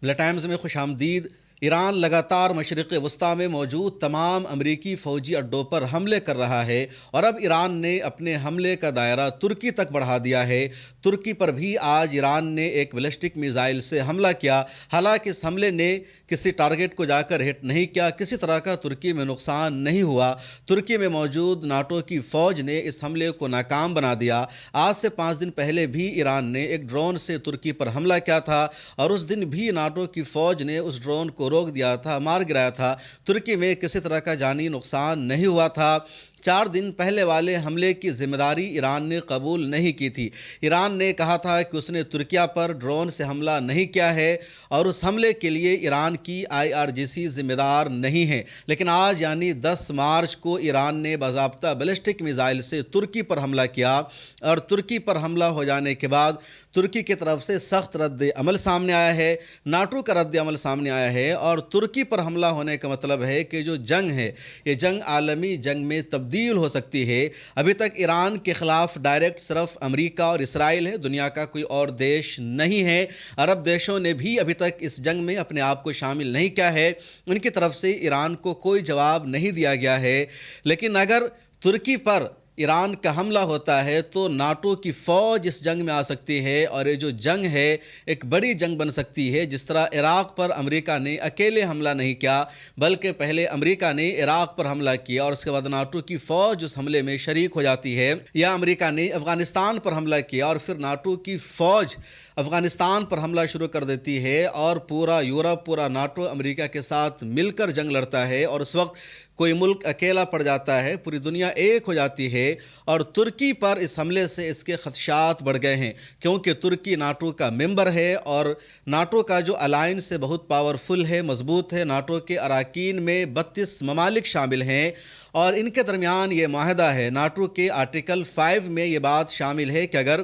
ملا ٹائمز میں خوش آمدید۔ ایران لگاتار مشرق وسطیٰ میں موجود تمام امریکی فوجی اڈوں پر حملے کر رہا ہے اور اب ایران نے اپنے حملے کا دائرہ ترکی تک بڑھا دیا ہے۔ ترکی پر بھی آج ایران نے ایک بیلسٹک میزائل سے حملہ کیا، حالانکہ اس حملے نے کسی ٹارگٹ کو جا کر ہٹ نہیں کیا، کسی طرح کا ترکی میں نقصان نہیں ہوا۔ ترکی میں موجود ناٹو کی فوج نے اس حملے کو ناکام بنا دیا۔ آج سے 5 دن پہلے بھی ایران نے ایک ڈرون سے ترکی پر حملہ کیا تھا اور اس دن بھی ناٹو کی فوج نے اس ڈرون کو روک دیا تھا، مار گرایا تھا۔ ترکی میں کسی طرح کا جانی نقصان نہیں ہوا تھا۔ 4 دن پہلے والے حملے کی ذمہ داری ایران نے قبول نہیں کی تھی۔ ایران نے کہا تھا کہ اس نے ترکیہ پر ڈرون سے حملہ نہیں کیا ہے اور اس حملے کے لیے ایران کی IRGC ذمہ دار نہیں ہے، لیکن آج یعنی 10 مارچ کو ایران نے باضابطہ بیلسٹک میزائل سے ترکی پر حملہ کیا اور ترکی پر حملہ ہو جانے کے بعد ترکی کی طرف سے سخت رد عمل سامنے آیا ہے، ناٹو کا رد عمل سامنے آیا ہے اور ترکی پر حملہ ہونے کا مطلب ہے کہ جو جنگ ہے یہ جنگ عالمی جنگ میں تبدیل ہو سکتی ہے۔ ابھی تک ایران کے خلاف ڈائریکٹ صرف امریکہ اور اسرائیل ہے، دنیا کا کوئی اور دیش نہیں ہے۔ عرب دیشوں نے بھی ابھی تک اس جنگ میں اپنے آپ کو شامل نہیں کیا ہے، ان کی طرف سے ایران کو کوئی جواب نہیں دیا گیا ہے۔ لیکن اگر ترکی پر ایران کا حملہ ہوتا ہے تو ناٹو کی فوج اس جنگ میں آ سکتی ہے اور یہ جو جنگ ہے ایک بڑی جنگ بن سکتی ہے۔ جس طرح عراق پر امریکہ نے اکیلے حملہ نہیں کیا بلکہ پہلے امریکہ نے عراق پر حملہ کیا اور اس کے بعد ناٹو کی فوج اس حملے میں شریک ہو جاتی ہے، یا امریکہ نے افغانستان پر حملہ کیا اور پھر ناٹو کی فوج افغانستان پر حملہ شروع کر دیتی ہے اور پورا یورپ، پورا ناٹو امریکہ کے ساتھ مل کر جنگ لڑتا ہے اور اس وقت کوئی ملک اکیلا پڑ جاتا ہے، پوری دنیا ایک ہو جاتی ہے۔ اور ترکی پر اس حملے سے اس کے خدشات بڑھ گئے ہیں کیونکہ ترکی ناٹو کا ممبر ہے اور ناٹو کا جو الائنس ہے بہت پاورفل ہے، مضبوط ہے۔ ناٹو کے اراکین میں 32 ممالک شامل ہیں اور ان کے درمیان یہ معاہدہ ہے، ناٹو کے آرٹیکل 5 میں یہ بات شامل ہے کہ اگر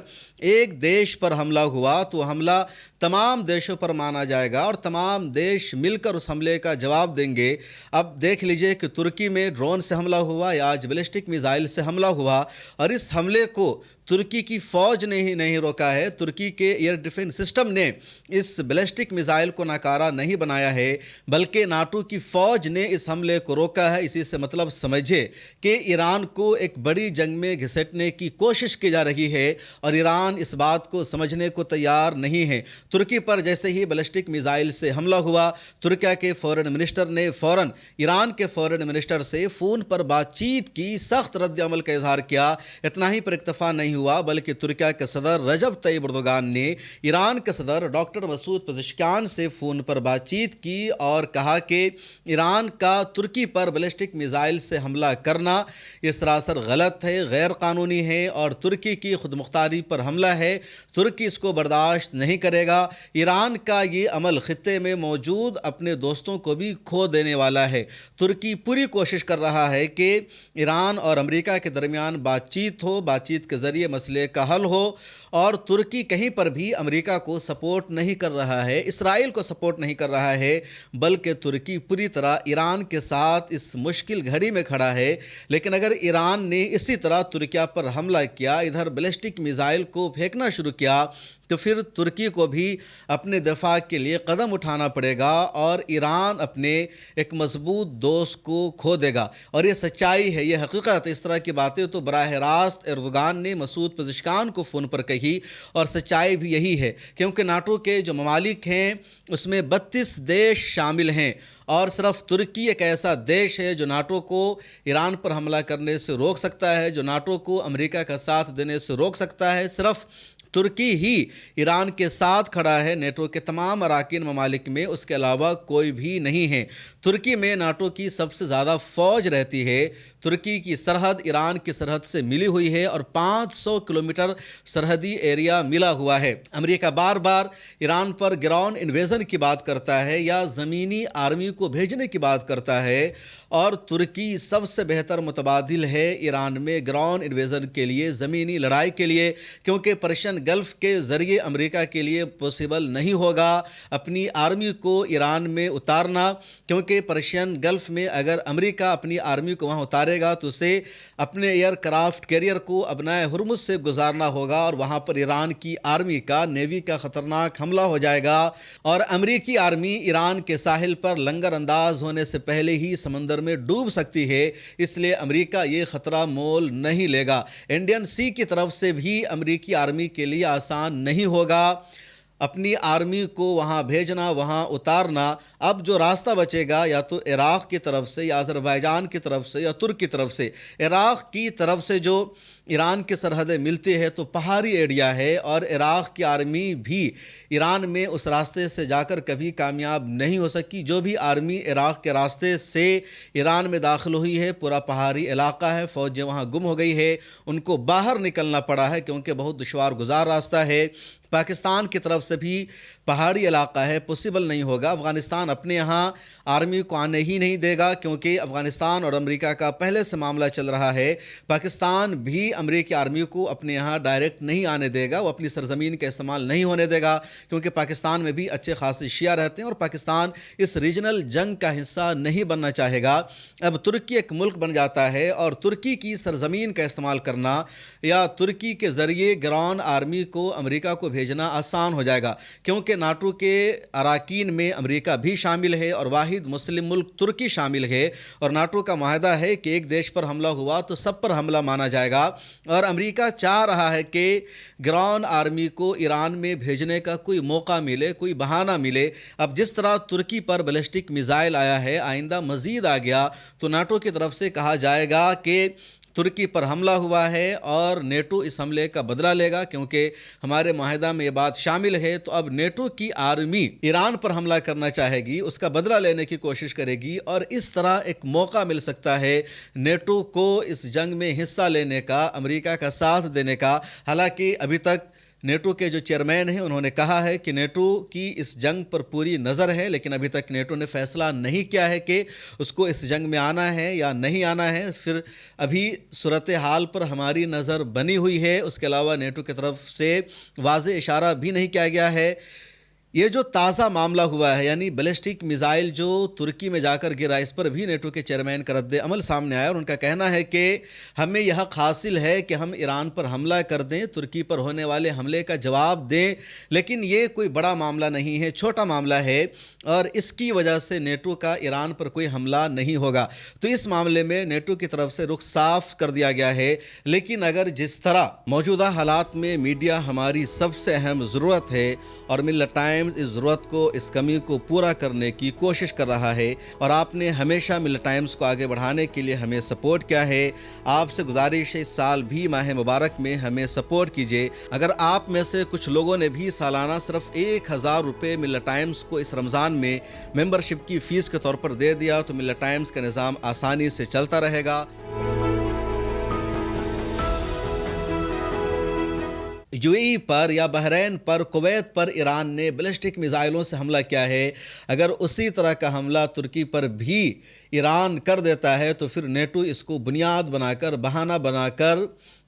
ایک دیش پر حملہ ہوا تو حملہ تمام دیشوں پر مانا جائے گا اور تمام دیش مل کر اس حملے کا جواب دیں گے۔ اب دیکھ لیجئے کہ ترکی میں ڈرون سے حملہ ہوا یا آج بیلسٹک میزائل سے حملہ ہوا اور اس حملے کو ترکی کی فوج نے ہی نہیں روکا ہے، ترکی کے ایئر ڈیفنس سسٹم نے اس بیلسٹک میزائل کو ناکارہ نہیں بنایا ہے بلکہ ناٹو کی فوج نے اس حملے کو روکا ہے۔ اسی سے مطلب سمجھے کہ ایران کو ایک بڑی جنگ میں گھسیٹنے کی کوشش کی جا رہی ہے اور ایران اس بات کو سمجھنے کو تیار نہیں ہے۔ ترکی پر جیسے ہی بیلسٹک میزائل سے حملہ ہوا، ترکیہ کے فورن منسٹر نے فوراً ایران کے فورن منسٹر سے فون پر بات چیت کی، سخت رد عمل کا اظہار کیا۔ اتنا ہی پر اکتفا نہیں ہوا بلکہ ترکیہ کے صدر رجب طیب اردوغان نے ایران کے صدر ڈاکٹر مسعود پزشکیان سے فون پر بات چیت کی اور کہا کہ ایران کا ترکی پر بیلسٹک میزائل سے حملہ کرنا یہ سراسر غلط ہے، غیر قانونی ہے اور ترکی کی خود مختاری پر حملہ ہے۔ ترکی اس کو برداشت نہیں کرے گا۔ ایران کا یہ عمل خطے میں موجود اپنے دوستوں کو بھی کھو دینے والا ہے۔ ترکی پوری کوشش کر رہا ہے کہ ایران اور امریکہ کے درمیان بات چیت ہو، بات چیت کے ذریعے مسئلے کا حل ہو اور ترکی کہیں پر بھی امریکہ کو سپورٹ نہیں کر رہا ہے، اسرائیل کو سپورٹ نہیں کر رہا ہے بلکہ ترکی پوری طرح ایران کے ساتھ اس مشکل گھڑی میں کھڑا ہے۔ لیکن اگر ایران نے اسی طرح ترکیہ پر حملہ کیا، ادھر بیلسٹک میزائل کو پھینکنا شروع کیا تو پھر ترکی کو بھی اپنے دفاع کے لیے قدم اٹھانا پڑے گا اور ایران اپنے ایک مضبوط دوست کو کھو دے گا۔ اور یہ سچائی ہے، یہ حقیقت ہے۔ اس طرح کی باتیں تو براہ راست اردوغان نے مسعود پزشکیان کو فون پر کہی اور سچائی بھی یہی ہے کیونکہ ناٹو کے جو ممالک ہیں اس میں 32 دیش شامل ہیں اور صرف ترکی ایک ایسا دیش ہے جو ناٹو کو ایران پر حملہ کرنے سے روک سکتا ہے، جو ناٹو کو امریکہ کا ساتھ دینے سے روک سکتا ہے۔ صرف ترکی ہی ایران کے ساتھ کھڑا ہے نیٹو کے تمام اراکین ممالک میں، اس کے علاوہ کوئی بھی نہیں ہے۔ ترکی میں ناٹو کی سب سے زیادہ فوج رہتی ہے۔ ترکی کی سرحد ایران کی سرحد سے ملی ہوئی ہے اور 500 کلومیٹر سرحدی ایریا ملا ہوا ہے۔ امریکہ بار بار ایران پر گراؤنڈ انویژن کی بات کرتا ہے یا زمینی آرمی کو بھیجنے کی بات کرتا ہے اور ترکی سب سے بہتر متبادل ہے ایران میں گراؤنڈ انویژن کے لیے، زمینی لڑائی کے لیے، کیونکہ پرشین گلف کے ذریعے امریکہ کے لیے پوسیبل نہیں ہوگا اپنی آرمی کو ایران میں اتارنا، کیونکہ پرشین گلف میں اگر امریکہ اپنی آرمی کو وہاں اتارے گزارے گا تو اسے اپنے ایئر کرافٹ کیریئر کو ابنائے ہرمز سے گزارنا ہوگا اور وہاں پر ایران کی آرمی کا نیوی کا خطرناک حملہ ہو جائے گا اور امریکی آرمی ایران کے ساحل پر لنگر انداز ہونے سے پہلے ہی سمندر میں ڈوب سکتی ہے. اس لیے امریکہ یہ خطرہ مول نہیں لے گا. انڈین سی کی طرف سے بھی امریکی آرمی کے لیے آسان نہیں ہوگا اپنی آرمی کو وہاں بھیجنا، وہاں اتارنا. اب جو راستہ بچے گا یا تو عراق کی طرف سے یا آذربائیجان کی طرف سے یا ترک کی طرف سے. عراق کی طرف سے جو ایران کی سرحدیں ملتی ہے تو پہاڑی ایریا ہے اور عراق کی آرمی بھی ایران میں اس راستے سے جا کر کبھی کامیاب نہیں ہو سکی. جو بھی آرمی عراق کے راستے سے ایران میں داخل ہوئی ہے پورا پہاڑی علاقہ ہے، فوجیں وہاں گم ہو گئی ہے، ان کو باہر نکلنا پڑا ہے کیونکہ بہت دشوار گزار راستہ ہے. پاکستان کی طرف سے بھی پہاڑی علاقہ ہے، پوسیبل نہیں ہوگا. افغانستان اپنے یہاں آرمی کو آنے ہی نہیں دے گا کیونکہ افغانستان اور امریکہ کا پہلے سے معاملہ چل رہا ہے. پاکستان بھی امریکی آرمی کو اپنے یہاں ڈائریکٹ نہیں آنے دے گا، وہ اپنی سرزمین کا استعمال نہیں ہونے دے گا کیونکہ پاکستان میں بھی اچھے خاصے شیعہ رہتے ہیں اور پاکستان اس ریجنل جنگ کا حصہ نہیں بننا چاہے گا. اب ترکی ایک ملک بن جاتا ہے اور ترکی کی سرزمین کا استعمال کرنا یا ترکی کے ذریعے گراؤنڈ آرمی کو امریکہ کو بھیجنا آسان ہو جائے گا کیونکہ ناٹو کے اراکین میں امریکہ بھی شامل ہے اور واحد مسلم ملک ترکی شامل ہے اور ناٹو کا معاہدہ ہے کہ ایک دیش پر حملہ ہوا تو سب پر حملہ مانا جائے گا. اور امریکہ چاہ رہا ہے کہ گراؤنڈ آرمی کو ایران میں بھیجنے کا کوئی موقع ملے، کوئی بہانہ ملے. اب جس طرح ترکی پر بیلسٹک میزائل آیا ہے، آئندہ مزید آ گیا تو ناٹو کی طرف سے کہا جائے گا کہ ترکی پر حملہ ہوا ہے اور نیٹو اس حملے کا بدلہ لے گا کیونکہ ہمارے معاہدہ میں یہ بات شامل ہے. تو اب نیٹو کی آرمی ایران پر حملہ کرنا چاہے گی، اس کا بدلہ لینے کی کوشش کرے گی اور اس طرح ایک موقع مل سکتا ہے نیٹو کو اس جنگ میں حصہ لینے کا، امریکہ کا ساتھ دینے کا. حالانکہ ابھی تک نیٹو کے جو چیئرمین ہیں انہوں نے کہا ہے کہ نیٹو کی اس جنگ پر پوری نظر ہے، لیکن ابھی تک نیٹو نے فیصلہ نہیں کیا ہے کہ اس کو اس جنگ میں آنا ہے یا نہیں آنا ہے. پھر ابھی صورتحال پر ہماری نظر بنی ہوئی ہے، اس کے علاوہ نیٹو کی طرف سے واضح اشارہ بھی نہیں کیا گیا ہے. یہ جو تازہ معاملہ ہوا ہے یعنی بیلسٹک میزائل جو ترکی میں جا کر گرا، اس پر بھی نیٹو کے چیئرمین کا رد عمل سامنے آیا اور ان کا کہنا ہے کہ ہمیں یہ حق حاصل ہے کہ ہم ایران پر حملہ کر دیں، ترکی پر ہونے والے حملے کا جواب دیں، لیکن یہ کوئی بڑا معاملہ نہیں ہے، چھوٹا معاملہ ہے اور اس کی وجہ سے نیٹو کا ایران پر کوئی حملہ نہیں ہوگا. تو اس معاملے میں نیٹو کی طرف سے رخ صاف کر دیا گیا ہے. لیکن اگر جس طرح موجودہ حالات میں میڈیا ہماری سب سے اہم ضرورت ہے اور ملت ٹائمز اس ضرورت کو، اس کمی کو پورا کرنے کی کوشش کر رہا ہے اور آپ نے ہمیشہ ملت ٹائمز کو آگے بڑھانے کے لیے ہمیں سپورٹ کیا ہے. آپ سے گزارش ہے اس سال بھی ماہ مبارک میں ہمیں سپورٹ کیجیے. اگر آپ میں سے کچھ لوگوں نے بھی سالانہ صرف 1000 روپے ملت ٹائمز کو اس رمضان میں ممبرشپ کی فیس کے طور پر دے دیا تو ملت ٹائمز کا نظام آسانی سے چلتا رہے گا. یو اے ای پر یا بحرین پر، کویت پر ایران نے بیلسٹک میزائلوں سے حملہ کیا ہے. اگر اسی طرح کا حملہ ترکی پر بھی ایران کر دیتا ہے تو پھر نیٹو اس کو بنیاد بنا کر، بہانہ بنا کر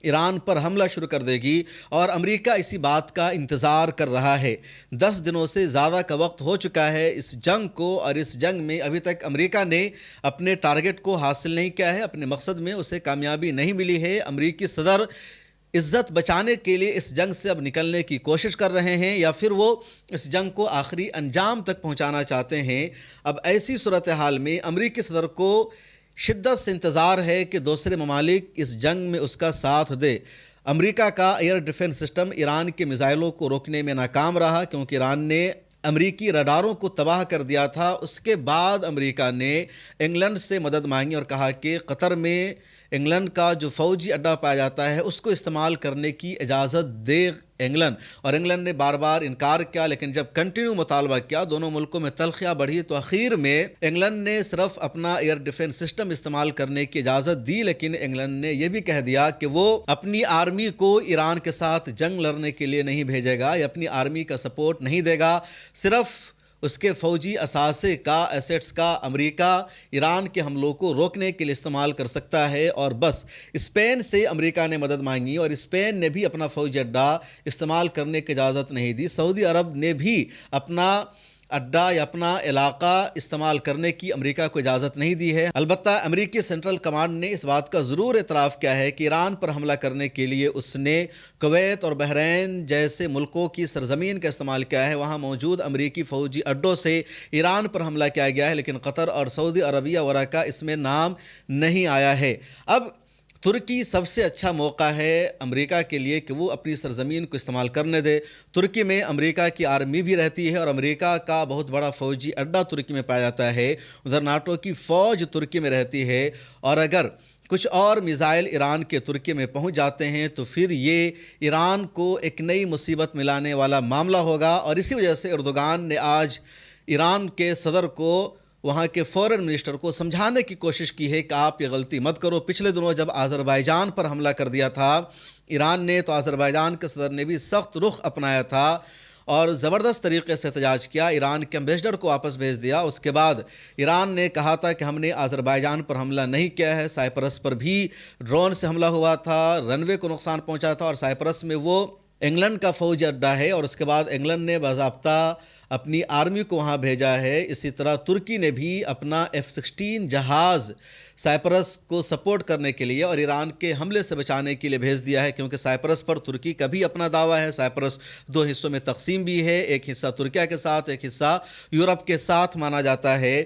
ایران پر حملہ شروع کر دے گی اور امریکہ اسی بات کا انتظار کر رہا ہے. 10 دنوں سے زیادہ کا وقت ہو چکا ہے اس جنگ کو اور اس جنگ میں ابھی تک امریکہ نے اپنے ٹارگٹ کو حاصل نہیں کیا ہے، اپنے مقصد میں اسے کامیابی نہیں ملی ہے. امریکی صدر عزت بچانے کے لیے اس جنگ سے اب نکلنے کی کوشش کر رہے ہیں یا پھر وہ اس جنگ کو آخری انجام تک پہنچانا چاہتے ہیں. اب ایسی صورتحال میں امریکی صدر کو شدت سے انتظار ہے کہ دوسرے ممالک اس جنگ میں اس کا ساتھ دے. امریکہ کا ایئر ڈیفنس سسٹم ایران کے میزائلوں کو روکنے میں ناکام رہا کیونکہ ایران نے امریکی رڈاروں کو تباہ کر دیا تھا. اس کے بعد امریکہ نے انگلینڈ سے مدد مانگی اور کہا کہ قطر میں انگلینڈ کا جو فوجی اڈہ پایا جاتا ہے اس کو استعمال کرنے کی اجازت دے انگلینڈ، اور انگلینڈ نے بار بار انکار کیا. لیکن جب کنٹینیو مطالبہ کیا، دونوں ملکوں میں تلخیاں بڑھی تو اخیر میں انگلینڈ نے صرف اپنا ایئر ڈیفنس سسٹم استعمال کرنے کی اجازت دی. لیکن انگلینڈ نے یہ بھی کہہ دیا کہ وہ اپنی آرمی کو ایران کے ساتھ جنگ لڑنے کے لیے نہیں بھیجے گا یا اپنی آرمی کا سپورٹ نہیں دے گا. صرف اس کے فوجی اثاثے کا، ایسٹس کا امریکہ ایران کے حملوں کو روکنے کے لیے استعمال کر سکتا ہے اور بس. اسپین سے امریکہ نے مدد مانگی اور اسپین نے بھی اپنا فوجی اڈہ استعمال کرنے کی اجازت نہیں دی. سعودی عرب نے بھی اپنا اڈا یا اپنا علاقہ استعمال کرنے کی امریکہ کو اجازت نہیں دی ہے۔ البتہ امریکی سینٹرل کمانڈ نے اس بات کا ضرور اعتراف کیا ہے کہ ایران پر حملہ کرنے کے لیے اس نے کویت اور بحرین جیسے ملکوں کی سرزمین کا استعمال کیا ہے، وہاں موجود امریکی فوجی اڈوں سے ایران پر حملہ کیا گیا ہے، لیکن قطر اور سعودی عربیہ وغیرہ کا اس میں نام نہیں آیا ہے۔ اب ترکی سب سے اچھا موقع ہے امریکہ کے لیے کہ وہ اپنی سرزمین کو استعمال کرنے دے۔ ترکی میں امریکہ کی آرمی بھی رہتی ہے اور امریکہ کا بہت بڑا فوجی اڈا ترکی میں پایا جاتا ہے، ادھر ناٹو کی فوج ترکی میں رہتی ہے، اور اگر کچھ اور میزائل ایران کے ترکی میں پہنچ جاتے ہیں تو پھر یہ ایران کو ایک نئی مصیبت ملانے والا معاملہ ہوگا، اور اسی وجہ سے اردوغان نے آج ایران کے صدر کو، وہاں کے فورن منسٹر کو سمجھانے کی کوشش کی ہے کہ آپ یہ غلطی مت کرو۔ پچھلے دنوں جب آذربائیجان پر حملہ کر دیا تھا ایران نے، تو آذربائیجان کے صدر نے بھی سخت رخ اپنایا تھا اور زبردست طریقے سے احتجاج کیا، ایران کے امبیسڈر کو واپس بھیج دیا۔ اس کے بعد ایران نے کہا تھا کہ ہم نے آذربائیجان پر حملہ نہیں کیا ہے، سائپرس پر بھی ڈرون سے حملہ ہوا تھا، رن وے کو نقصان پہنچا تھا، اور سائپرس میں وہ انگلینڈ کا فوجی اڈا ہے، اور اس کے بعد انگلینڈ نے باضابطہ اپنی آرمی کو وہاں بھیجا ہے۔ اسی طرح ترکی نے بھی اپنا F-16 جہاز سائپرس کو سپورٹ کرنے کے لیے اور ایران کے حملے سے بچانے کے لیے بھیج دیا ہے، کیونکہ سائپرس پر ترکی کا بھی اپنا دعویٰ ہے۔ سائپرس دو حصوں میں تقسیم بھی ہے، ایک حصہ ترکیہ کے ساتھ، ایک حصہ یورپ کے ساتھ مانا جاتا ہے۔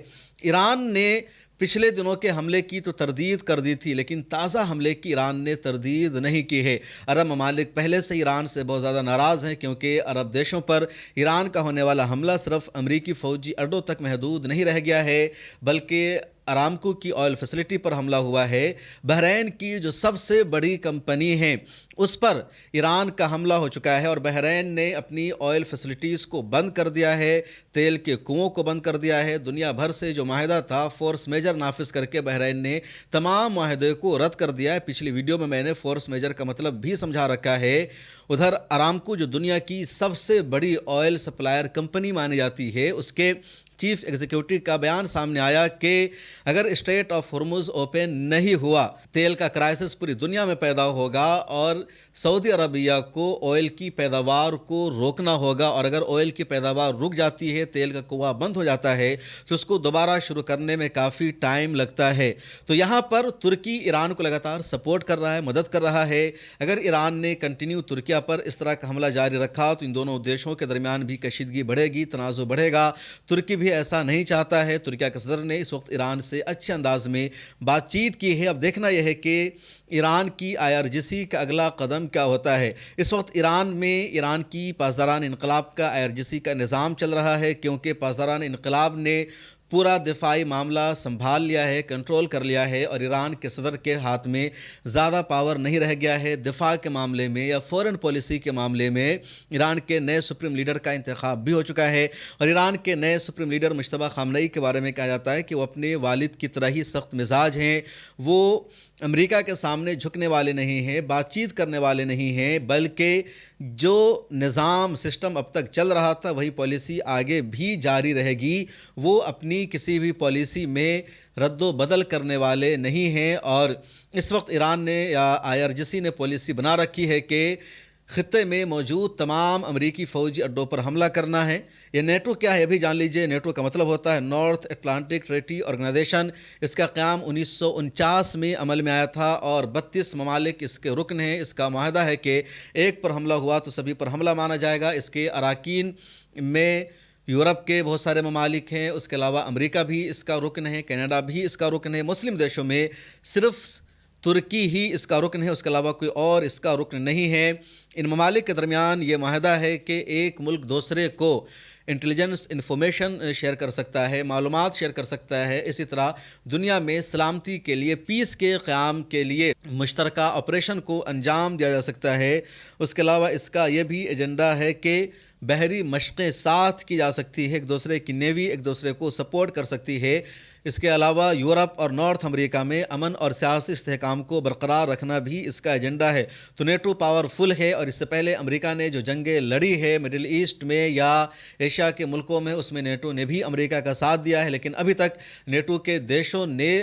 ایران نے پچھلے دنوں کے حملے کی تو تردید کر دی تھی، لیکن تازہ حملے کی ایران نے تردید نہیں کی ہے۔ عرب ممالک پہلے سے ایران سے بہت زیادہ ناراض ہیں، کیونکہ عرب دیشوں پر ایران کا ہونے والا حملہ صرف امریکی فوجی اڈوں تک محدود نہیں رہ گیا ہے، بلکہ ارامکو کی آئل فیسلٹی پر حملہ ہوا ہے۔ بحرین کی جو سب سے بڑی کمپنی ہے اس پر ایران کا حملہ ہو چکا ہے، اور بحرین نے اپنی آئل فیسلٹیز کو بند کر دیا ہے، تیل کے کنووں کو بند کر دیا ہے۔ دنیا بھر سے جو معاہدہ تھا فورس میجر نافذ کر کے بحرین نے تمام معاہدے کو رد کر دیا ہے۔ پچھلی ویڈیو میں نے فورس میجر کا مطلب بھی سمجھا رکھا ہے۔ ادھر ارامکو جو دنیا کی سب سے بڑی آئل سپلائر کمپنی مانی جاتی ہے، اس کے چیف ایگزیکٹو کا بیان سامنے آیا کہ اگر اسٹریٹ آف ہرمز اوپن نہیں ہوا، تیل کا کرائسس پوری دنیا میں پیدا ہوگا اور سعودی عربیہ کو آئل کی پیداوار کو روکنا ہوگا، اور اگر آئل کی پیداوار رک جاتی ہے، تیل کا کنواں بند ہو جاتا ہے، تو اس کو دوبارہ شروع کرنے میں کافی ٹائم لگتا ہے۔ تو یہاں پر ترکی ایران کو لگاتار سپورٹ کر رہا ہے، مدد کر رہا ہے۔ اگر ایران نے کنٹینیو ترکیہ پر اس طرح کا حملہ جاری رکھا تو ان دونوں دیشوں کے درمیان بھی کشیدگی بڑھے گی، تنازع بڑھے گا۔ ترکی بھی ایسا نہیں چاہتا ہے۔ ترکیہ کے صدر نے اس وقت ایران سے اچھے انداز میں بات چیت کی ہے۔ اب دیکھنا یہ ہے کہ ایران کی IRGC کا اگلا قدم کیا ہوتا ہے۔ اس وقت ایران میں ایران کی پاسداران انقلاب کا IRGC کا نظام چل رہا ہے، کیونکہ پاسداران انقلاب نے پورا دفاعی معاملہ سنبھال لیا ہے، کنٹرول کر لیا ہے، اور ایران کے صدر کے ہاتھ میں زیادہ پاور نہیں رہ گیا ہے۔ دفاع کے معاملے میں یا فورن پالیسی کے معاملے میں ایران کے نئے سپریم لیڈر کا انتخاب بھی ہو چکا ہے، اور ایران کے نئے سپریم لیڈر مجتبیٰ خامنئی کے بارے میں کہا جاتا ہے کہ وہ اپنے والد کی طرح ہی سخت مزاج ہیں۔ وہ امریکہ کے سامنے جھکنے والے نہیں ہیں، بات چیت کرنے والے نہیں ہیں، بلکہ جو نظام سسٹم اب تک چل رہا تھا وہی پالیسی آگے بھی جاری رہے گی۔ وہ اپنی کسی بھی پالیسی میں رد و بدل کرنے والے نہیں ہیں، اور اس وقت ایران نے یا IRGC نے پالیسی بنا رکھی ہے کہ خطے میں موجود تمام امریکی فوجی اڈوں پر حملہ کرنا ہے۔ یہ نیٹو کیا ہے یہ بھی جان لیجئے۔ نیٹو کا مطلب ہوتا ہے نارتھ اٹلانٹک ٹریٹی آرگنائزیشن۔ اس کا قیام 1949 میں عمل میں آیا تھا، اور 32 ممالک اس کے رکن ہیں۔ اس کا معاہدہ ہے کہ ایک پر حملہ ہوا تو سبھی پر حملہ مانا جائے گا۔ اس کے اراکین میں یورپ کے بہت سارے ممالک ہیں، اس کے علاوہ امریکہ بھی اس کا رکن ہے، کینیڈا بھی اس کا رکن ہے۔ مسلم دیشوں میں صرف ترکی ہی اس کا رکن ہے، اس کے علاوہ کوئی اور اس کا رکن نہیں ہے۔ ان ممالک کے درمیان یہ معاہدہ ہے کہ ایک ملک دوسرے کو انٹیلیجنس انفارمیشن شیئر کر سکتا ہے، معلومات شیئر کر سکتا ہے۔ اسی طرح دنیا میں سلامتی کے لیے، پیس کے قیام کے لیے مشترکہ آپریشن کو انجام دیا جا سکتا ہے۔ اس کے علاوہ اس کا یہ بھی ایجنڈا ہے کہ بحری مشقیں ساتھ کی جا سکتی ہے، ایک دوسرے کی نیوی ایک دوسرے کو سپورٹ کر سکتی ہے۔ اس کے علاوہ یورپ اور نارتھ امریکہ میں امن اور سیاسی استحکام کو برقرار رکھنا بھی اس کا ایجنڈا ہے۔ تو نیٹو پاورفل ہے، اور اس سے پہلے امریکہ نے جو جنگیں لڑی ہے مڈل ایسٹ میں یا ایشیا کے ملکوں میں، اس میں نیٹو نے بھی امریکہ کا ساتھ دیا ہے، لیکن ابھی تک نیٹو کے دیشوں نے